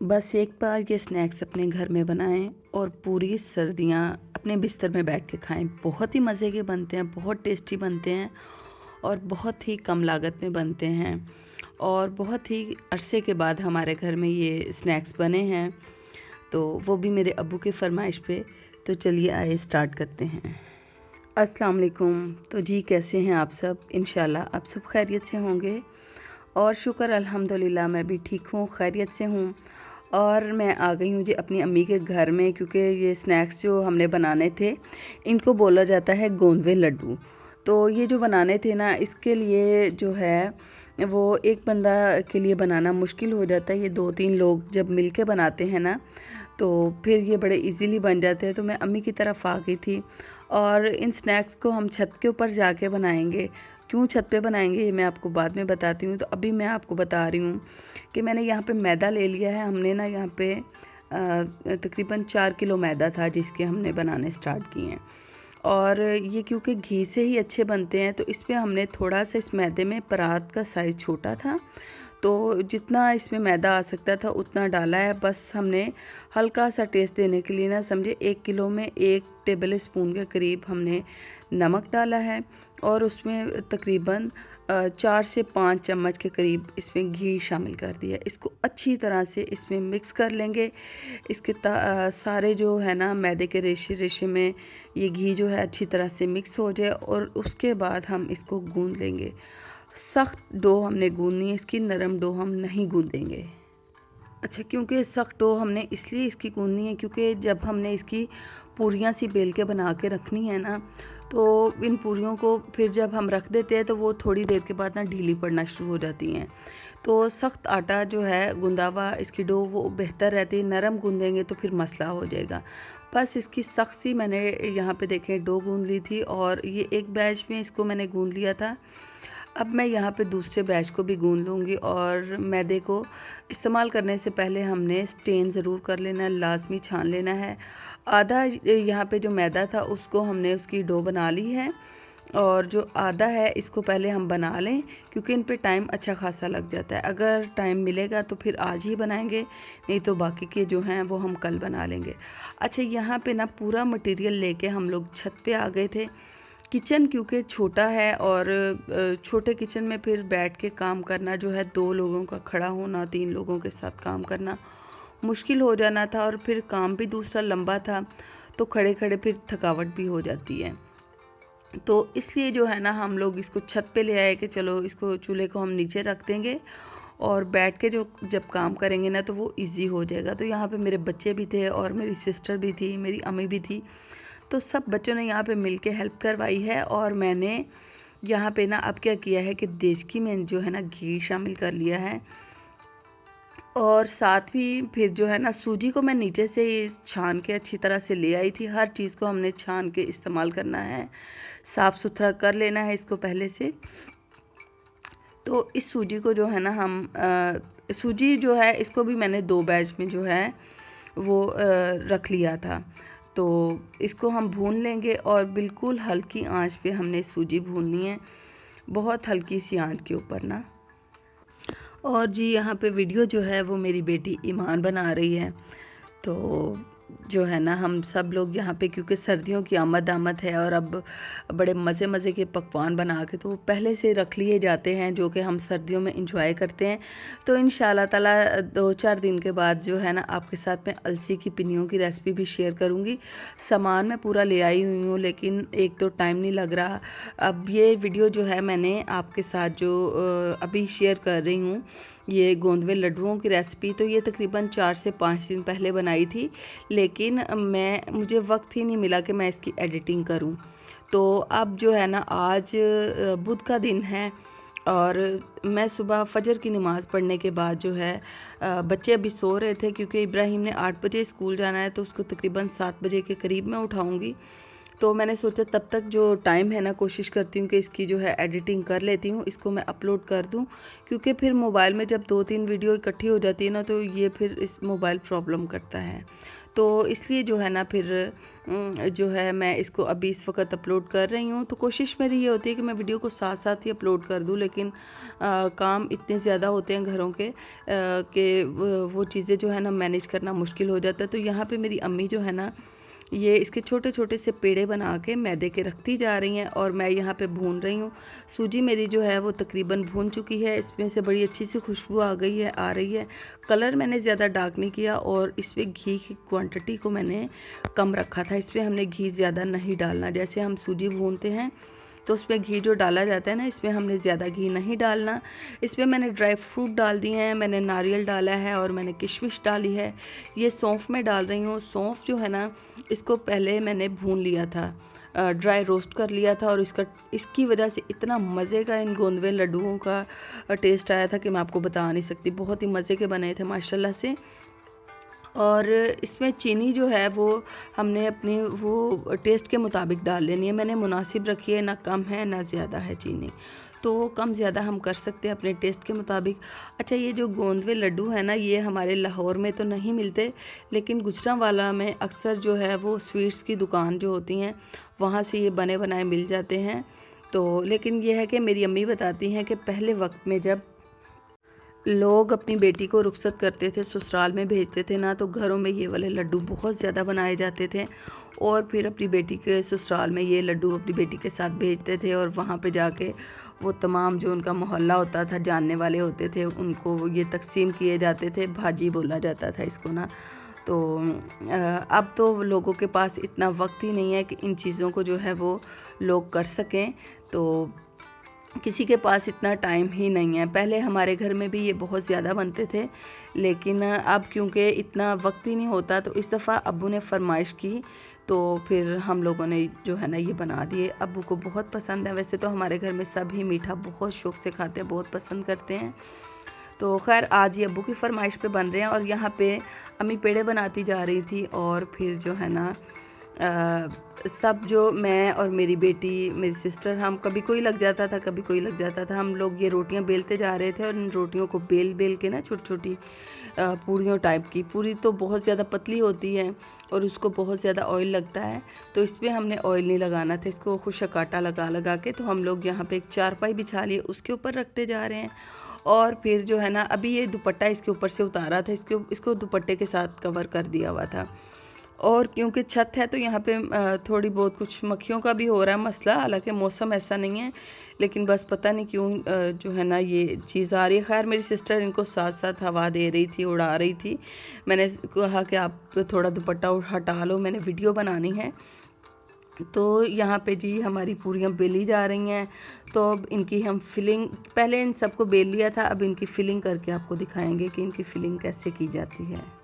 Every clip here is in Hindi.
बस एक बार ये स्नैक्स अपने घर में बनाएं और पूरी सर्दियां अपने बिस्तर में बैठ के खाएं। बहुत ही मज़े के बनते हैं, बहुत टेस्टी बनते हैं और बहुत ही कम लागत में बनते हैं। और बहुत ही अरसे के बाद हमारे घर में ये स्नैक्स बने हैं, तो वो भी मेरे अब्बू की फरमाइश पे। तो चलिए आइए स्टार्ट करते हैं। अस्सलाम वालेकुम। तो जी कैसे हैं आप सब? इंशाल्लाह आप सब खैरियत से होंगे और शुक्र अल्हम्दुलिल्लाह मैं भी ठीक हूँ, खैरियत से हूँ। और मैं आ गई हूँ जी अपनी अम्मी के घर में, क्योंकि ये स्नैक्स जो हमने बनाने थे इनको बोला जाता है गोंदवे लड्डू। तो ये जो बनाने थे ना, इसके लिए जो है वो एक बंदा के लिए बनाना मुश्किल हो जाता है। ये 2-3 लोग जब मिल के बनाते हैं ना, तो फिर ये बड़े इजीली बन जाते हैं। तो मैं अम्मी की तरफ आ गई थी और इन स्नैक्स को हम छत के ऊपर जाके बनाएंगे। क्यों छत पे बनाएंगे ये मैं आपको बाद में बताती हूँ। तो अभी मैं आपको बता रही हूँ कि मैंने यहाँ पे मैदा ले लिया है। हमने ना यहाँ पे तकरीबन 4 किलो मैदा था जिसके हमने बनाने स्टार्ट किए हैं। और ये क्योंकि घी से ही अच्छे बनते हैं, तो इस पर हमने थोड़ा सा इस मैदे में परात का साइज़ छोटा था, तो जितना इसमें मैदा आ सकता था उतना डाला है। बस हमने हल्का सा टेस्ट देने के लिए ना, समझे 1 किलो में 1 टेबल स्पून के करीब हमने नमक डाला है और उसमें तकरीबन 4 से 5 चम्मच के करीब इसमें घी शामिल कर दिया। इसको अच्छी तरह से इसमें मिक्स कर लेंगे। इसके सारे जो है ना मैदे के रेशे रेशे में ये घी जो है अच्छी तरह से मिक्स हो जाए और उसके बाद हम इसको गूंद लेंगे। सख्त डो हमने गूंदनी है इसकी, नरम डो हम नहीं गूंदेंगे। अच्छा, क्योंकि सख्त डो हमने इसलिए इसकी गूंदनी है क्योंकि जब हमने इसकी पूरियाँ सी बेल के बना के रखनी है ना, तो इन पूरियों को फिर जब हम रख देते हैं तो वो थोड़ी देर के बाद ना ढीली पड़ना शुरू हो जाती हैं। तो सख्त आटा जो है गूंदा हुआ इसकी डो वो बेहतर रहती है। नरम गूंदेंगे तो फिर मसला हो जाएगा। बस इसकी सख्त सी मैंने यहाँ पे देखें डो गूंद ली थी और ये एक बैच में इसको मैंने गूंद लिया था। अब मैं यहाँ पे दूसरे बैच को भी गूंद लूँगी। और मैदे को इस्तेमाल करने से पहले हमने स्टेन ज़रूर कर लेना है, लाजमी छान लेना है। आधा यहाँ पे जो मैदा था उसको हमने उसकी डो बना ली है और जो आधा है इसको पहले हम बना लें, क्योंकि इन पे टाइम अच्छा खासा लग जाता है। अगर टाइम मिलेगा तो फिर आज ही बनाएंगे, नहीं तो बाकी के जो हैं वो हम कल बना लेंगे। अच्छा, यहाँ पे ना पूरा मटेरियल लेके हम लोग छत पे आ गए थे। किचन क्योंकि छोटा है और छोटे किचन में फिर बैठ के काम करना जो है, 2 लोगों का खड़ा होना, 3 लोगों के साथ काम करना मुश्किल हो जाना था। और फिर काम भी दूसरा लंबा था, तो खड़े खड़े फिर थकावट भी हो जाती है। तो इसलिए जो है ना हम लोग इसको छत पे ले आए कि चलो इसको चूल्हे को हम नीचे रख देंगे और बैठ के जो जब काम करेंगे ना तो वो इजी हो जाएगा। तो यहाँ पे मेरे बच्चे भी थे और मेरी सिस्टर भी थी, मेरी अम्मी भी थी। तो सब बच्चों ने यहाँ पे मिलके हेल्प करवाई है। और मैंने यहाँ पे ना अब क्या किया है कि देसी में जो है ना घी शामिल कर लिया है। और साथ ही फिर जो है ना सूजी को मैं नीचे से छान के अच्छी तरह से ले आई थी। हर चीज़ को हमने छान के इस्तेमाल करना है, साफ़ सुथरा कर लेना है इसको पहले से। तो इस सूजी को जो है ना हम सूजी जो है इसको भी मैंने 2 बैच में जो है वो रख लिया था। तो इसको हम भून लेंगे और बिल्कुल हल्की आंच पे हमने सूजी भूननी है, बहुत हल्की सी आंच के ऊपर ना। और जी यहाँ पे वीडियो जो है वो मेरी बेटी ईमान बना रही है। तो जो है ना हम सब लोग यहाँ पे, क्योंकि सर्दियों की आमद है और अब बड़े मज़े मज़े के पकवान बना के तो वो पहले से रख लिए जाते हैं जो कि हम सर्दियों में इंजॉय करते हैं। तो इंशाल्लाह ताला 2-4 दिन के बाद जो है ना आपके साथ मैं अलसी की पिन्नियों की रेसिपी भी शेयर करूँगी। सामान मैं पूरा ले आई हुई हूँ, लेकिन एक तो टाइम नहीं लग रहा। अब ये वीडियो जो है मैंने आपके साथ जो अभी शेयर कर रही हूँ, ये गोंदवे लड्डुओं की रेसिपी, तो ये तकरीबन 4 से 5 दिन पहले बनाई थी, लेकिन मुझे वक्त ही नहीं मिला कि मैं इसकी एडिटिंग करूं। तो अब जो है ना आज बुध का दिन है और मैं सुबह फजर की नमाज़ पढ़ने के बाद जो है बच्चे अभी सो रहे थे, क्योंकि इब्राहिम ने 8 बजे स्कूल जाना है, तो उसको तकरीबन 7 बजे के करीब मैं उठाऊंगी। तो मैंने सोचा तब तक जो टाइम है ना कोशिश करती हूँ कि इसकी जो है एडिटिंग कर लेती हूँ, इसको मैं अपलोड कर दूँ। क्योंकि फिर मोबाइल में जब 2-3 वीडियो इकट्ठी हो जाती है ना, तो ये फिर इस मोबाइल प्रॉब्लम करता है। तो इसलिए जो है ना फिर जो है मैं इसको अभी इस वक्त अपलोड कर रही हूँ। तो कोशिश मेरी ये होती है कि मैं वीडियो को साथ साथ ही अपलोड कर दूँ, लेकिन काम इतने ज़्यादा होते हैं घरों के कि वो चीज़ें जो है ना मैनेज करना मुश्किल हो जाता है। तो यहाँ पे मेरी अम्मी जो है ना ये इसके छोटे छोटे से पेड़े बना के मैदे के रखती जा रही हैं और मैं यहाँ पे भून रही हूँ। सूजी मेरी जो है वो तकरीबन भून चुकी है, इसमें से बड़ी अच्छी सी खुशबू आ गई है, आ रही है। कलर मैंने ज़्यादा डार्क नहीं किया और इसमें घी की क्वांटिटी को मैंने कम रखा था। इसमें हमने घी ज़्यादा नहीं डालना, जैसे हम सूजी भूनते हैं तो उसमें घी जो डाला जाता है ना, इसमें हमने ज़्यादा घी नहीं डालना। इसमें मैंने ड्राई फ्रूट डाल दिए हैं, मैंने नारियल डाला है और मैंने किशमिश डाली है। ये सौंफ में डाल रही हूँ। सौंफ जो है ना इसको पहले मैंने भून लिया था, ड्राई रोस्ट कर लिया था और इसकी वजह से इतना मज़े का इन गोंदवे लड्डुओं का टेस्ट आया था कि मैं आपको बता नहीं सकती। बहुत ही मज़े के बने थे माशाल्लाह से। और इसमें चीनी जो है वो हमने अपनी वो टेस्ट के मुताबिक डाल लेनी है। मैंने मुनासिब रखी है, ना कम है ना ज़्यादा है चीनी, तो कम ज़्यादा हम कर सकते हैं अपने टेस्ट के मुताबिक। अच्छा, ये जो गोंदवे लड्डू है ना, ये हमारे लाहौर में तो नहीं मिलते, लेकिन गुजरांवाला में अक्सर जो है वो स्वीट्स की दुकान जो होती हैं वहाँ से ये बने बनाए मिल जाते हैं। तो लेकिन ये है कि मेरी अम्मी बताती हैं कि पहले वक्त में जब लोग अपनी बेटी को रुखसत करते थे, ससुराल में भेजते थे ना, तो घरों में ये वाले लड्डू बहुत ज़्यादा बनाए जाते थे और फिर अपनी बेटी के ससुराल में ये लड्डू अपनी बेटी के साथ भेजते थे और वहाँ पे जाके वो तमाम जो उनका मोहल्ला होता था, जानने वाले होते थे, उनको ये तकसीम किए जाते थे। भाजी बोला जाता था इसको ना। तो अब तो लोगों के पास इतना वक्त ही नहीं है कि इन चीज़ों को जो है वो लोग कर सकें, तो किसी के पास इतना टाइम ही नहीं है। पहले हमारे घर में भी ये बहुत ज़्यादा बनते थे, लेकिन अब क्योंकि इतना वक्त ही नहीं होता, तो इस दफ़ा अब्बू ने फरमाइश की तो फिर हम लोगों ने जो है ना ये बना दिए। अब्बू को बहुत पसंद है। वैसे तो हमारे घर में सभी मीठा बहुत शौक़ से खाते हैं, बहुत पसंद करते हैं। तो खैर आज ये अब्बू की फरमाइश पे बन रहे हैं और यहाँ पे अम्मी पेड़े बनाती जा रही थी और फिर जो है ना सब जो मैं और मेरी बेटी, मेरी सिस्टर, हम कभी कोई लग जाता था, कभी कोई लग जाता था। हम लोग ये रोटियां बेलते जा रहे थे और इन रोटियों को बेल बेल के ना छोटी छोटी पूरियों टाइप की। पूरी तो बहुत ज़्यादा पतली होती है और उसको बहुत ज़्यादा ऑयल लगता है, तो इसमें हमने ऑयल नहीं लगाना था, इसको खुशक आटा लगा लगा के। तो हम लोग यहाँ पे एक चारपाई बिछा लिए, उसके ऊपर रखते जा रहे हैं। और फिर जो है ना अभी ये दुपट्टा इसके ऊपर से उतारा था, इसको दुपट्टे के साथ कवर कर दिया हुआ था। और क्योंकि छत है तो यहाँ पे थोड़ी बहुत कुछ मक्खियों का भी हो रहा है मसला, हालांकि मौसम ऐसा नहीं है, लेकिन बस पता नहीं क्यों जो है ना ये चीज़ आ रही है। खैर मेरी सिस्टर इनको साथ साथ हवा दे रही थी, उड़ा रही थी। मैंने कहा कि आप थोड़ा दुपट्टा हटा लो, मैंने वीडियो बनानी है। तो यहाँ पे जी हमारी पूरियाँ बेली जा रही हैं। तो अब इनकी हम फिलिंग, पहले इन सबको बेल लिया था, अब इनकी फिलिंग करके आपको दिखाएंगे कि इनकी फिलिंग कैसे की जाती है।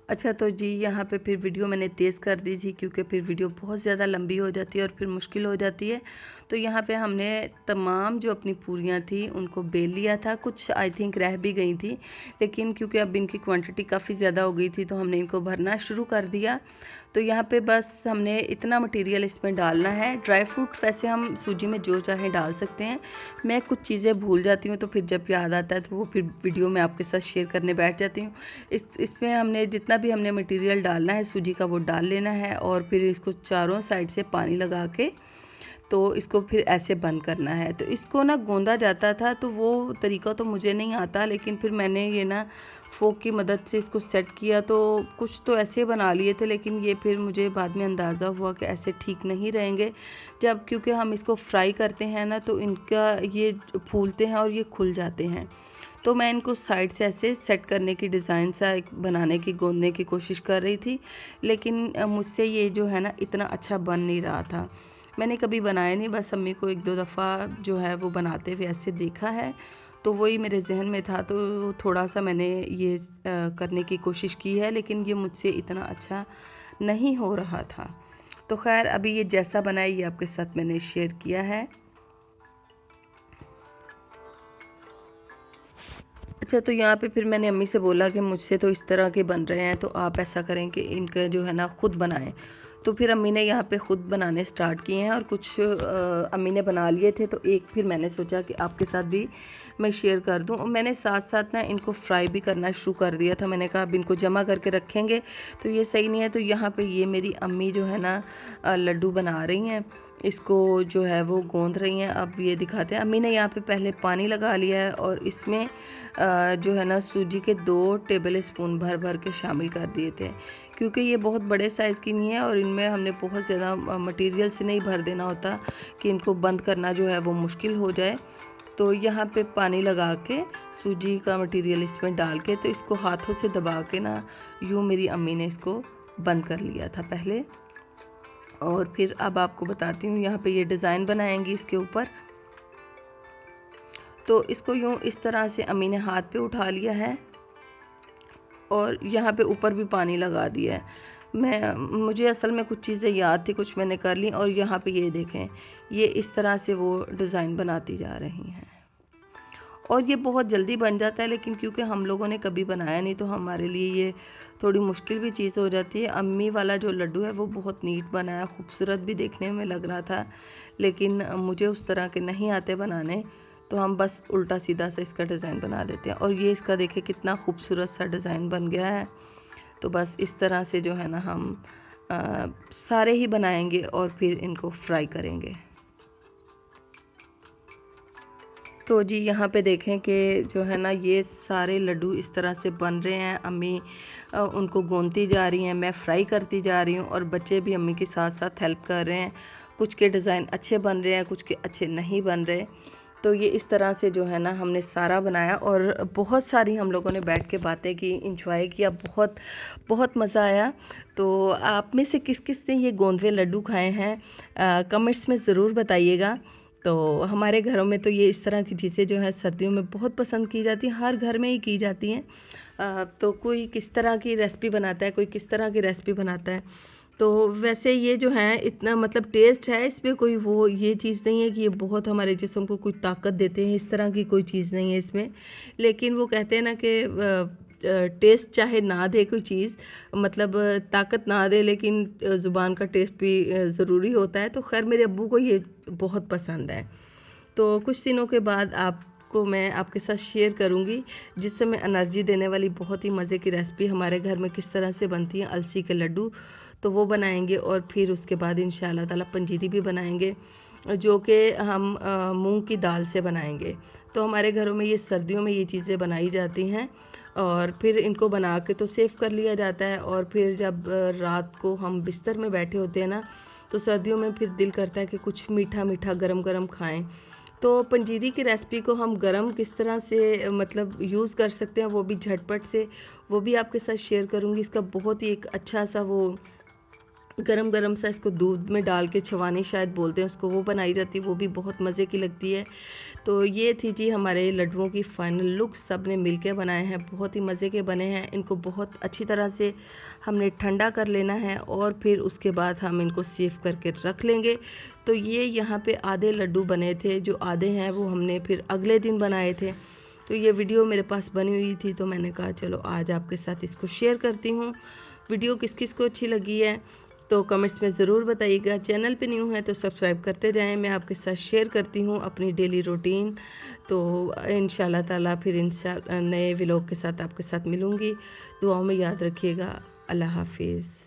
अच्छा, तो जी यहाँ पे फिर वीडियो मैंने तेज़ कर दी थी क्योंकि फिर वीडियो बहुत ज़्यादा लंबी हो जाती है और फिर मुश्किल हो जाती है। तो यहाँ पे हमने तमाम जो अपनी पूरियाँ थी उनको बेल लिया था। कुछ आई थिंक रह भी गई थी, लेकिन क्योंकि अब इनकी क्वांटिटी काफ़ी ज़्यादा हो गई थी तो हमने इनको भरना शुरू कर दिया। तो यहाँ पे बस हमने इतना मटेरियल इसमें डालना है। ड्राई फ्रूट वैसे हम सूजी में जो चाहें डाल सकते हैं। मैं कुछ चीज़ें भूल जाती हूँ तो फिर जब याद आता है तो वो फिर वीडियो में आपके साथ शेयर करने बैठ जाती हूँ। इसमें हमने जितना भी हमने मटेरियल डालना है सूजी का वो डाल लेना है और फिर इसको चारों साइड से पानी लगा के तो इसको फिर ऐसे बंद करना है। तो इसको ना गोंदा जाता था, तो वो तरीका तो मुझे नहीं आता, लेकिन फिर मैंने ये ना फोक की मदद से इसको सेट किया। तो कुछ तो ऐसे बना लिए थे, लेकिन ये फिर मुझे बाद में अंदाज़ा हुआ कि ऐसे ठीक नहीं रहेंगे। जब क्योंकि हम इसको फ्राई करते हैं ना तो इनका ये फूलते हैं और ये खुल जाते हैं। तो मैं इनको साइड से ऐसे सेट करने की डिज़ाइन सा एक बनाने की, गोंदने की कोशिश कर रही थी, लेकिन मुझसे ये जो है ना इतना अच्छा बन नहीं रहा था। मैंने कभी बनाया नहीं, बस अम्मी को एक दो दफ़ा जो है वो बनाते हुए ऐसे देखा है, तो वही मेरे जहन में था, तो थोड़ा सा मैंने ये करने की कोशिश की है, लेकिन ये मुझसे इतना अच्छा नहीं हो रहा था। तो खैर अभी ये जैसा बना है ये आपके साथ मैंने शेयर किया है। अच्छा, तो यहाँ पे फिर मैंने अम्मी से बोला कि मुझसे तो इस तरह के बन रहे हैं, तो आप ऐसा करें कि इनका जो है ना ख़ुद बनाएं। तो फिर अम्मी ने यहाँ पे ख़ुद बनाने स्टार्ट किए हैं और कुछ अम्मी ने बना लिए थे, तो एक फिर मैंने सोचा कि आपके साथ भी मैं शेयर कर दूं। और मैंने साथ साथ ना इनको फ्राई भी करना शुरू कर दिया था। मैंने कहा अब इनको जमा करके रखेंगे तो ये सही नहीं है। तो यहाँ पे ये मेरी अम्मी जो है ना लड्डू बना रही हैं, इसको जो है वो गोंद रही हैं। अब ये दिखाते हैं। अम्मी ने यहाँ पे पहले पानी लगा लिया है और इसमें जो है ना सूजी के 2 टेबल स्पून भर भर के शामिल कर दिए थे, क्योंकि ये बहुत बड़े साइज़ की नहीं है और इनमें हमने बहुत ज़्यादा मटेरियल से नहीं भर देना होता कि इनको बंद करना जो है वो मुश्किल हो जाए। तो यहाँ पे पानी लगा के सूजी का मटेरियल इसमें डाल के तो इसको हाथों से दबा के ना यूँ मेरी अम्मी ने इसको बंद कर लिया था पहले। और फिर अब आपको बताती हूँ, यहाँ पे ये डिज़ाइन बनाएंगी इसके ऊपर। तो इसको यूँ इस तरह से अम्मी ने हाथ पे उठा लिया है और यहाँ पे ऊपर भी पानी लगा दिया है। मुझे असल में कुछ चीज़ें याद थी, कुछ मैंने कर ली। और यहाँ पे ये देखें, ये इस तरह से वो डिज़ाइन बनाती जा रही हैं और ये बहुत जल्दी बन जाता है। लेकिन क्योंकि हम लोगों ने कभी बनाया नहीं तो हमारे लिए ये थोड़ी मुश्किल भी चीज़ हो जाती है। अम्मी वाला जो लड्डू है वो बहुत नीट बनाया, खूबसूरत भी देखने में लग रहा था, लेकिन मुझे उस तरह के नहीं आते बनाने, तो हम बस उल्टा सीधा सा इसका डिज़ाइन बना देते हैं। और ये इसका देखिए कितना खूबसूरत सा डिज़ाइन बन गया है। तो बस इस तरह से जो है ना हम सारे ही बनाएंगे और फिर इनको फ्राई करेंगे। तो जी यहाँ पे देखें कि जो है ना ये सारे लड्डू इस तरह से बन रहे हैं। अम्मी उनको गोंदती जा रही हैं, मैं फ्राई करती जा रही हूँ और बच्चे भी अम्मी के साथ साथ हेल्प कर रहे हैं। कुछ के डिज़ाइन अच्छे बन रहे हैं, कुछ के अच्छे नहीं बन रहे। तो ये इस तरह से जो है ना हमने सारा बनाया और बहुत सारी हम लोगों ने बैठ के बातें की, इंजॉय किया, बहुत बहुत मज़ा आया। तो आप में से किस किस ने ये गोंदवे लड्डू खाए हैं कमेंट्स में ज़रूर बताइएगा। तो हमारे घरों में तो ये इस तरह की चीज़ें जो है सर्दियों में बहुत पसंद की जाती हैं, हर घर में ही की जाती हैं। तो कोई किस तरह की रेसिपी बनाता है, कोई किस तरह की रेसिपी बनाता है। तो वैसे ये जो है इतना मतलब टेस्ट है इसमें, कोई वो ये चीज़ नहीं है कि ये बहुत हमारे जिस्म को कोई ताकत देते हैं, इस तरह की कोई चीज़ नहीं है इसमें। लेकिन वो कहते हैं ना कि टेस्ट चाहे ना दे कोई चीज़, मतलब ताकत ना दे, लेकिन ज़ुबान का टेस्ट भी ज़रूरी होता है। तो खैर मेरे अब्बू को ये बहुत पसंद है। तो कुछ दिनों के बाद आपको मैं आपके साथ शेयर करूंगी, जिससे मैं एनर्जी देने वाली बहुत ही मज़े की रेसिपी हमारे घर में किस तरह से बनती है, अलसी के लड्डू। तो वो बनाएंगे और फिर उसके बाद इंशाल्लाह ताला पंजीरी भी बनाएंगे, जो कि हम मूंग की दाल से बनाएंगे। तो हमारे घरों में ये सर्दियों में ये चीज़ें बनाई जाती हैं और फिर इनको बना के तो सेव कर लिया जाता है। और फिर जब रात को हम बिस्तर में बैठे होते हैं ना, तो सर्दियों में फिर दिल करता है कि कुछ मीठा मीठा गरम गरम खाएं। तो पंजीरी की रेसिपी को हम गरम किस तरह से मतलब यूज़ कर सकते हैं, वो भी झटपट से, वो भी आपके साथ शेयर करूँगी। इसका बहुत ही एक अच्छा सा वो गरम गरम सा, इसको दूध में डाल के छवानी शायद बोलते हैं उसको, वो बनाई जाती है, वो भी बहुत मज़े की लगती है। तो ये थी जी हमारे लड्डुओं की फ़ाइनल लुक, सब ने मिल के बनाए हैं, बहुत ही मज़े के बने हैं। इनको बहुत अच्छी तरह से हमने ठंडा कर लेना है और फिर उसके बाद हम इनको सेव करके रख लेंगे। तो ये यहाँ पे आधे लड्डू बने थे, जो आधे हैं वो हमने फिर अगले दिन बनाए थे। तो ये वीडियो मेरे पास बनी हुई थी, तो मैंने कहा चलो आज आपके साथ इसको शेयर करती हूँ। वीडियो किस किस को अच्छी लगी है तो कमेंट्स में ज़रूर बताइएगा। चैनल पे न्यू है तो सब्सक्राइब करते जाएं। मैं आपके साथ शेयर करती हूँ अपनी डेली रूटीन। तो इंशाल्लाह ताला फिर नए व्लॉग के साथ आपके साथ मिलूँगी। दुआओं में याद रखिएगा। अल्लाह हाफिज़।